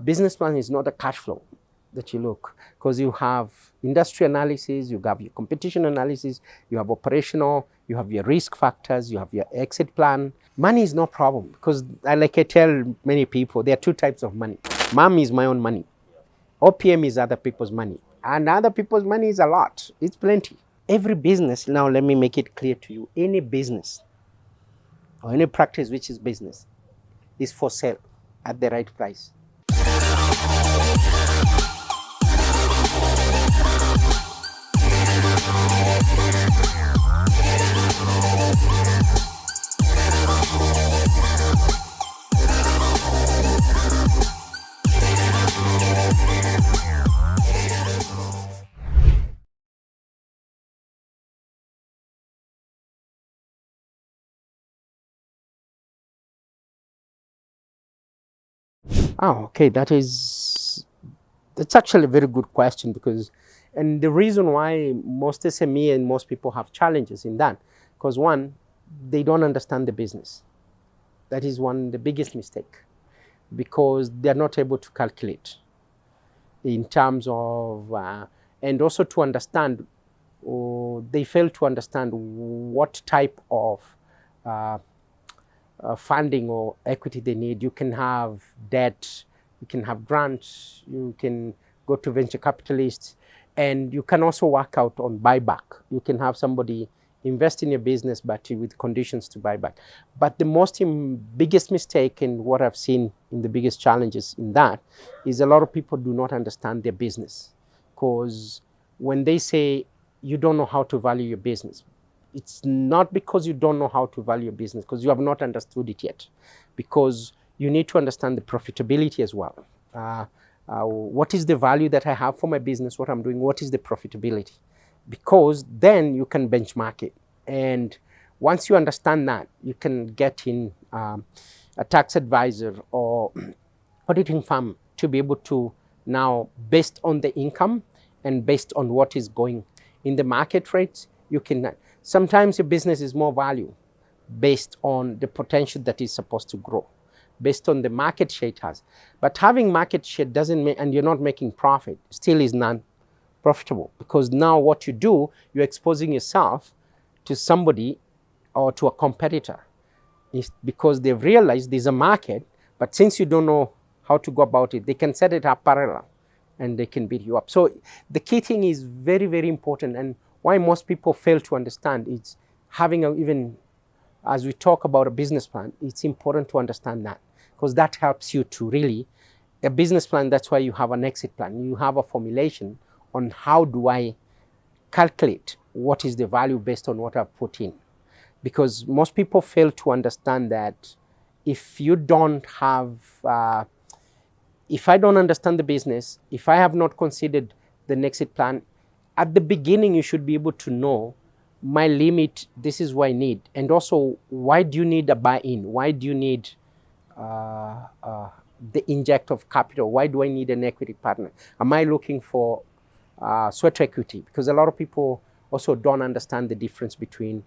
Business plan is not a cash flow that you look, because you have industry analysis, you have your competition analysis, you have operational, you have your risk factors, you have your exit plan. Money is no problem, because like I tell many people, there are two types of money. Mom is my own money. OPM is other people's money. And other people's money is a lot. It's plenty. Every business, now let me make it clear to you, any business or any practice which is business is for sale at the right price. Oh, okay, that's actually a very good question, because, and the reason why most SME and most people have challenges in that, because one, they don't understand the business. That is the biggest mistake, because they're not able to calculate in terms of, and also to understand, they fail to understand what type of funding or equity they need. You can have debt, you can have grants, you can go to venture capitalists, and you can also work out on buyback. You can have somebody invest in your business, but with conditions to buy back. But the biggest mistake, and what I've seen in the biggest challenges in that, is a lot of people do not understand their business. Because when they say you don't know how to value your business, it's not because you don't know how to value your business, because you have not understood it yet. Because you need to understand the profitability as well. What is the value that I have for my business, what I'm doing, what is the profitability? Because then you can benchmark it. And once you understand that, you can get in a tax advisor or auditing firm to be able to now, based on the income and based on what is going in the market rates, you can, sometimes your business is more value based on the potential that is supposed to grow, based on the market share it has. But having market share doesn't mean, and you're not making profit, still is non-profitable. Because now what you do, you're exposing yourself to somebody or to a competitor. It's because they've realized there's a market, but since you don't know how to go about it, they can set it up parallel and they can beat you up. So the key thing is very, very important, and why most people fail to understand is having even as we talk about a business plan, it's important to understand that, because that helps you to really, a business plan, that's why you have an exit plan. You have a formulation on how do I calculate what is the value based on what I've put in. Because most people fail to understand that if you don't have, if I don't understand the business, if I have not considered the exit plan, at the beginning you should be able to know my limit, this is what I need. And also, why do you need a buy-in? Why do you need the inject of capital? Why do I need an equity partner? Am I looking for sweat equity? Because a lot of people also don't understand the difference between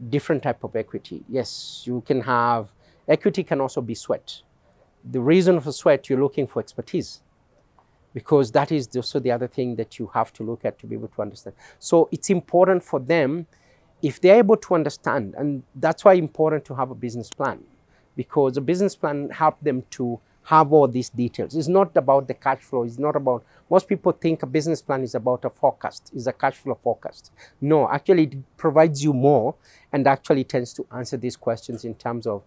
different type of equity. Yes, you can have, equity can also be sweat. The reason for sweat, you're looking for expertise, because that is also the other thing that you have to look at to be able to understand. So it's important for them, if they're able to understand, and that's why it's important to have a business plan, because a business plan helps them to have all these details. It's not about the cash flow. It's not about, most people think a business plan is about a forecast, is a cash flow forecast. No, actually it provides you more, and actually tends to answer these questions in terms of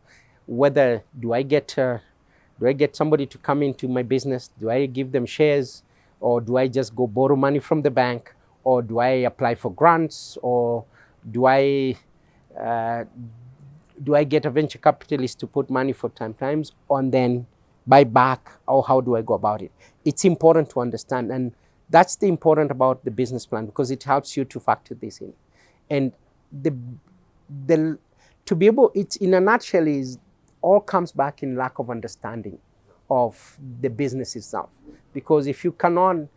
whether do I get somebody to come into my business? Do I give them shares? Or do I just go borrow money from the bank? Or do I apply for grants? Or do I get a venture capitalist to put money for times and then buy back? Or how do I go about it? It's important to understand. And that's the important about the business plan, because it helps you to factor this in. And to be able, it's in a nutshell, is all comes back in lack of understanding of the business itself. Because if you cannot,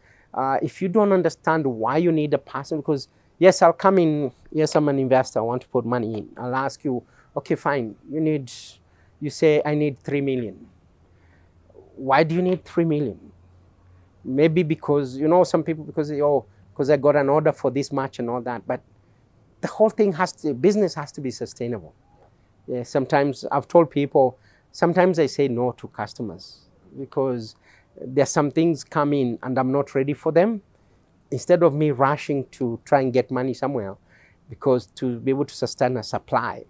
if you don't understand why you need a person, because yes, I'll come in, yes, I'm an investor, I want to put money in. I'll ask you, okay, fine, you say I need 3 million. why do you need 3 million? Maybe because, some people, because I got an order for this much and all that. But the whole thing business has to be sustainable. Yeah, sometimes I've told people, sometimes I say no to customers because there's some things come in and I'm not ready for them. Instead of me rushing to try and get money somewhere, because to be able to sustain a supply,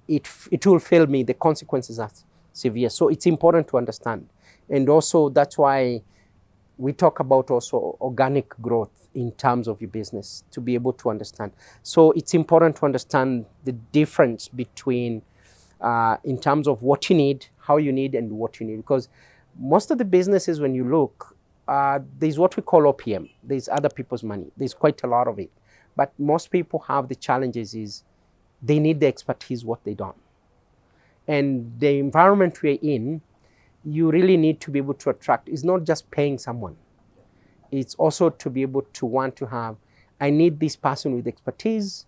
it will fail me. The consequences are severe. So it's important to understand. And also that's why we talk about also organic growth in terms of your business, to be able to understand. So it's important to understand the difference between in terms of what you need, how you need, and what you need. Because most of the businesses, when you look, there's what we call OPM. There's other people's money. There's quite a lot of it. But most people have the challenges is they need the expertise, what they don't. And the environment we're in, you really need to be able to attract. It's not just paying someone. It's also to be able to want to have, I need this person with expertise.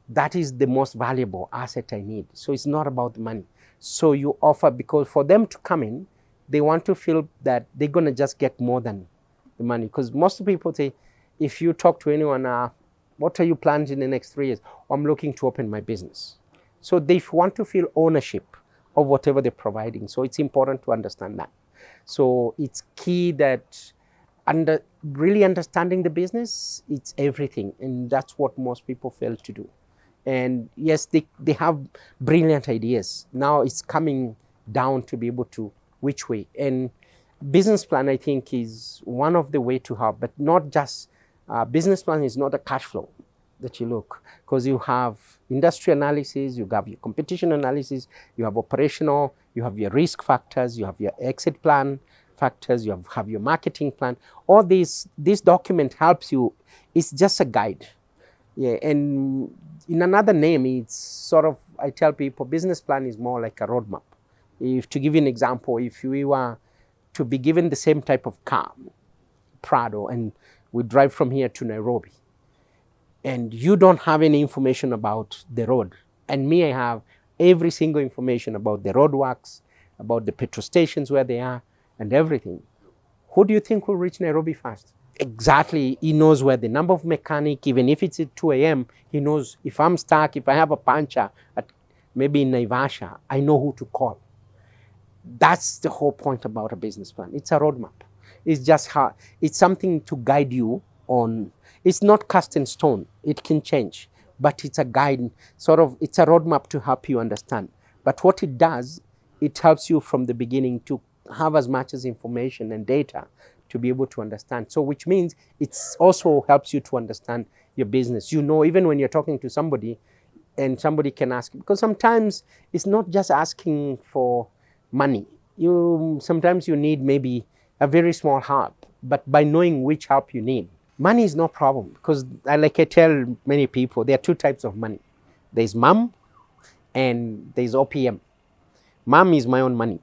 That is the most valuable asset I need. So it's not about the money. So you offer, because for them to come in, they want to feel that they're going to just get more than the money. Because most people say, if you talk to anyone, what are you planning in the next 3 years? I'm looking to open my business. So they want to feel ownership of whatever they're providing. So it's important to understand that. So it's key that really understanding the business, it's everything. And that's what most people fail to do. And yes, they have brilliant ideas. Now it's coming down to be able to which way. And business plan, I think, is one of the way to help, but not just, business plan is not a cash flow that you look, because you have industry analysis, you have your competition analysis, you have operational, you have your risk factors, you have your exit plan factors, you have your marketing plan. All this document helps you. It's just a guide. Yeah, and in another name, it's sort of, I tell people, business plan is more like a roadmap. If, to give you an example, if we were to be given the same type of car, Prado, and we drive from here to Nairobi, and you don't have any information about the road, and me, I have every single information about the roadworks, about the petrol stations where they are, and everything, who do you think will reach Nairobi first? Exactly, he knows where the number of mechanic, even if it's at 2 a.m., he knows if I'm stuck, if I have a puncture at maybe in Naivasha, I know who to call. That's the whole point about a business plan. It's a roadmap. It's just how, it's something to guide you on. It's not cast in stone. It can change, but it's a guide, sort of, it's a roadmap to help you understand. But what it does, it helps you from the beginning to have as much as information and data to be able to understand. So which means it also helps you to understand your business. You know, even when you're talking to somebody and somebody can ask, because sometimes it's not just asking for money. Sometimes you need maybe a very small help, but by knowing which help you need, money is no problem. Because like I tell many people, there are two types of money. There's mom and there's OPM. Mom is my own money.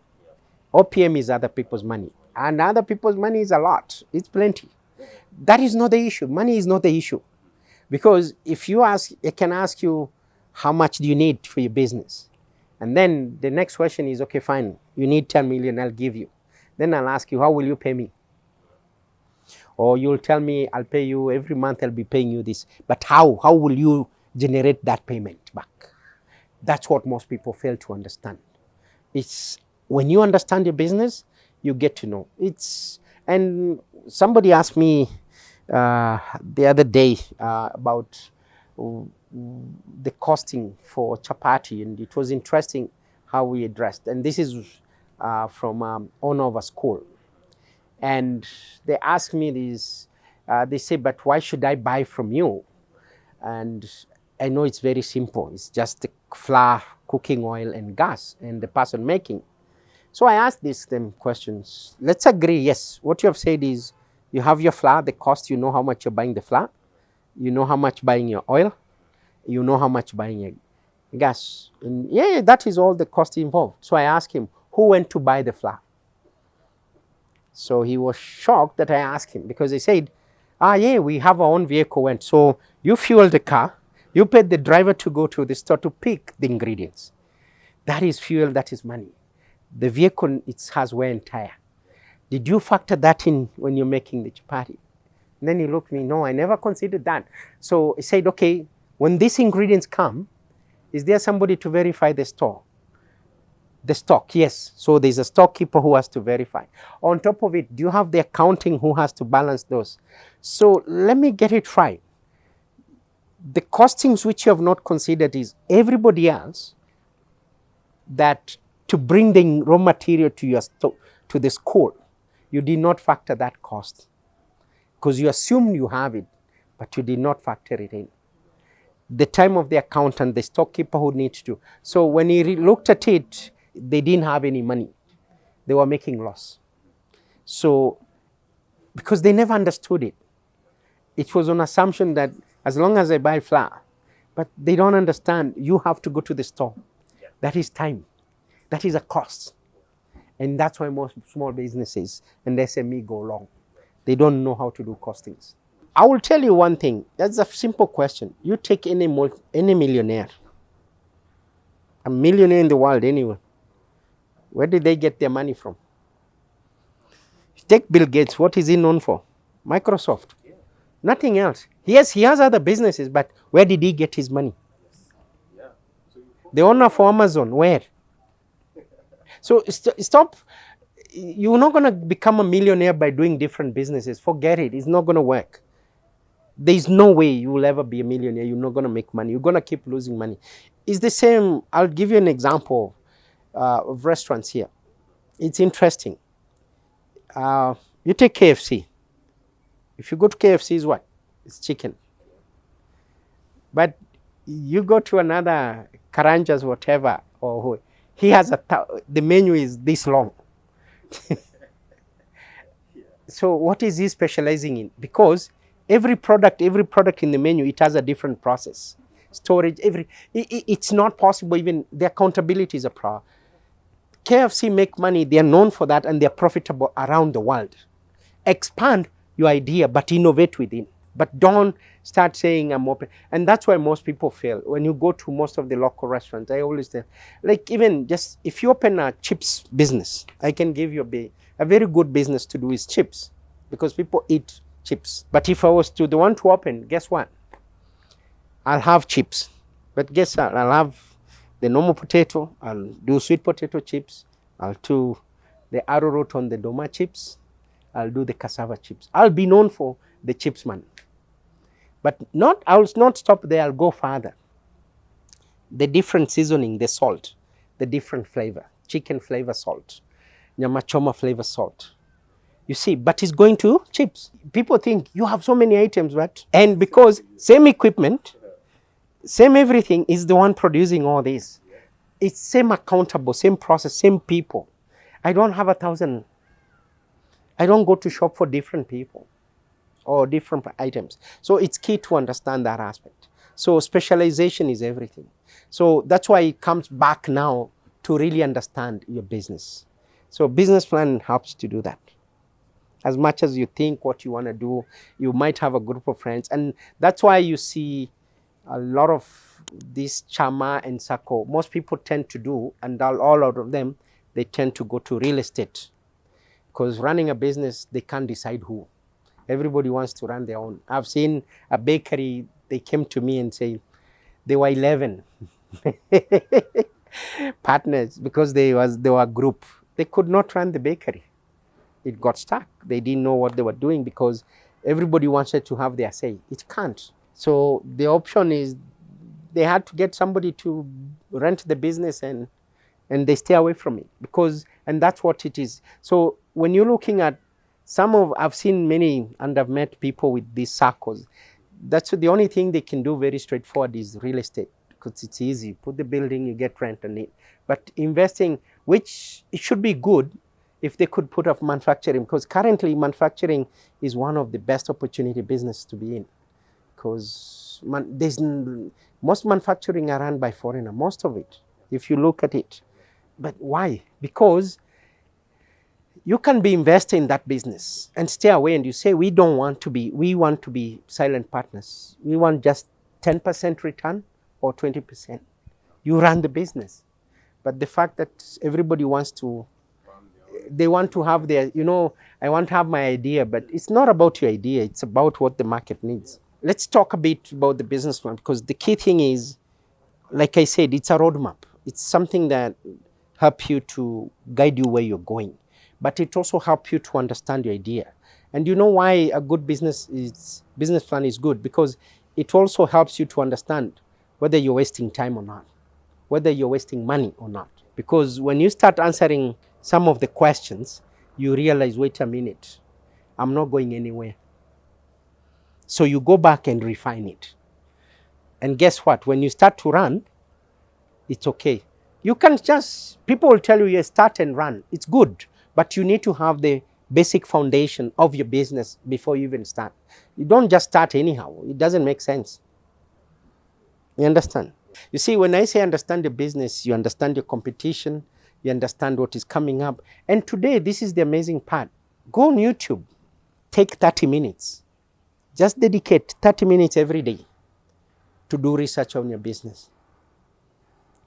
OPM is other people's money. And other people's money is a lot. It's plenty. That is not the issue. Money is not the issue. Because if you ask, I can ask you, how much do you need for your business? And then the next question is, okay, fine, you need 10 million, I'll give you. Then I'll ask you, how will you pay me? Or you'll tell me, I'll pay you every month, I'll be paying you this. But how? How will you generate that payment back? That's what most people fail to understand. It's when you understand your business, you get to know. And somebody asked me the other day about the costing for Chapati, and it was interesting how we addressed. And this is from owner of a school. And they asked me this, they say, but why should I buy from you? And I know it's very simple. It's just the flour, cooking oil, and gas, and the person making. So I asked them questions. Let's agree, yes, what you have said is, you have your flour, the cost, you know how much you're buying the flour, you know how much buying your oil, you know how much buying your gas. And yeah, that is all the cost involved. So I asked him, who went to buy the flour? So he was shocked that I asked him, because he said, yeah, we have our own vehicle went. So you fuel the car, you paid the driver to go to the store to pick the ingredients. That is fuel, that is money. The vehicle, it has wear and tear. Did you factor that in when you're making the chapati? And then he looked at me, no, I never considered that. So he said, okay, when these ingredients come, is there somebody to verify the store? The stock, yes. So there's a storekeeper who has to verify. On top of it, do you have the accounting who has to balance those? So let me get it right. The costings which you have not considered is everybody else that to bring the raw material to your to the school, you did not factor that cost because you assume you have it, but you did not factor it in. The time of the accountant, the storekeeper who needs to. So when he looked at it, they didn't have any money. They were making loss. So, because they never understood it. It was on assumption that as long as I buy flour, but they don't understand, you have to go to the store. Yeah. That is time. That is a cost. And that's why most small businesses and SME go wrong. They don't know how to do costings. I will tell you one thing. That's a simple question. You take any millionaire, a millionaire in the world anyway. Where did they get their money from? Take Bill Gates. What is he known for? Microsoft. Yeah. Nothing else. Yes, he has other businesses, but where did he get his money? Yeah. So the owner for Amazon, where? So stop. You're not going to become a millionaire by doing different businesses. Forget it. It's not going to work. There's no way you will ever be a millionaire. You're not going to make money. You're going to keep losing money. It's the same. I'll give you an example of restaurants here. It's interesting. You take KFC. If you go to KFC, it's what? It's chicken. But you go to another Karanjas, whatever, or he has the menu is this long. So what is he specializing in? Because every product in the menu, it has a different process. Storage, it's not possible. Even the accountability is a problem. KFC make money, they are known for that, and they are profitable around the world. Expand your idea, but innovate within. But don't start saying I'm open. And that's why most people fail. When you go to most of the local restaurants, I always say, like even just if you open a chips business, I can give you a very good business to do is chips, because people eat chips. But if I was to the one to open, guess what? I'll have chips. But guess what? I'll have the normal potato, I'll do sweet potato chips, I'll do the arrowroot on the doma chips, I'll do the cassava chips. I'll be known for the chips man. But I'll not stop there, I'll go further. The different seasoning, the salt, the different flavor, chicken flavor salt, nyama choma flavor salt. You see, but it's going to chips. People think you have so many items, right? And because same equipment, same everything is the one producing all this. It's same accountable, same process, same people. I don't have 1,000. I don't go to shop for different people or different items. So it's key to understand that aspect. So specialization is everything. So that's why it comes back now to really understand your business. So business plan helps to do that. As much as you think what you want to do, you might have a group of friends. And that's why you see a lot of this Chama and Sako, most people tend to do, and all out of them, they tend to go to real estate. Because running a business, they can't decide who. Everybody wants to run their own. I've seen a bakery, they came to me and say, they were 11 partners because they were a group. They could not run the bakery. It got stuck. They didn't know what they were doing because everybody wanted to have their say. It can't. So the option is they had to get somebody to rent the business and they stay away from it and that's what it is. So when you're looking at I've seen many and I've met people with these circles. That's the only thing they can do very straightforward is real estate because it's easy. Put the building, you get rent on it. But investing, which it should be good if they could put up manufacturing, because currently manufacturing is one of the best opportunity business to be in. Because most manufacturing are run by foreigner, most of it, if you look at it. But why? Because you can be invested in that business and stay away and you say, we want to be silent partners. We want just 10% return or 20%. You run the business. But the fact that everybody wants to they want to have their, I want to have my idea, but it's not about your idea, it's about what the market needs. Let's talk a bit about the business plan, because the key thing is, like I said, it's a roadmap. It's something that help you to guide you where you're going, but it also helps you to understand your idea. And you know why a good business plan is good? Because it also helps you to understand whether you're wasting time or not, whether you're wasting money or not. Because when you start answering some of the questions, you realize, wait a minute, I'm not going anywhere. So you go back and refine it. And guess what? When you start to run, it's okay. You can just, people will tell you, yes, start and run. It's good, but you need to have the basic foundation of your business before you even start. You don't just start anyhow. It doesn't make sense. You understand? You see, when I say understand the business, you understand your competition, you understand what is coming up. And today, this is the amazing part. Go on YouTube, take 30 minutes. Just dedicate 30 minutes every day to do research on your business.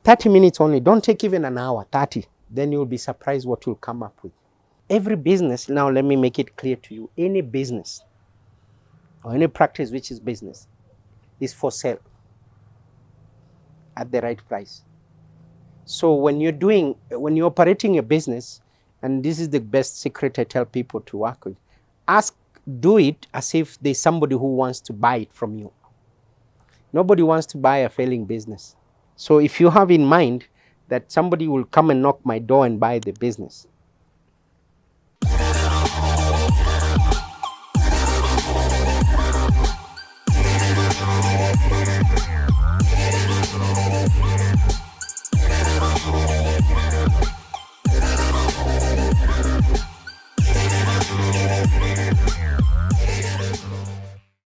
30 minutes only. Don't take even an hour, 30. Then you'll be surprised what you'll come up with. Every business, now let me make it clear to you, any business or any practice which is business is for sale at the right price. So when you're operating a business, and this is the best secret I tell people to work with, do it as if there's somebody who wants to buy it from you. Nobody wants to buy a failing business. So if you have in mind that somebody will come and knock my door and buy the business,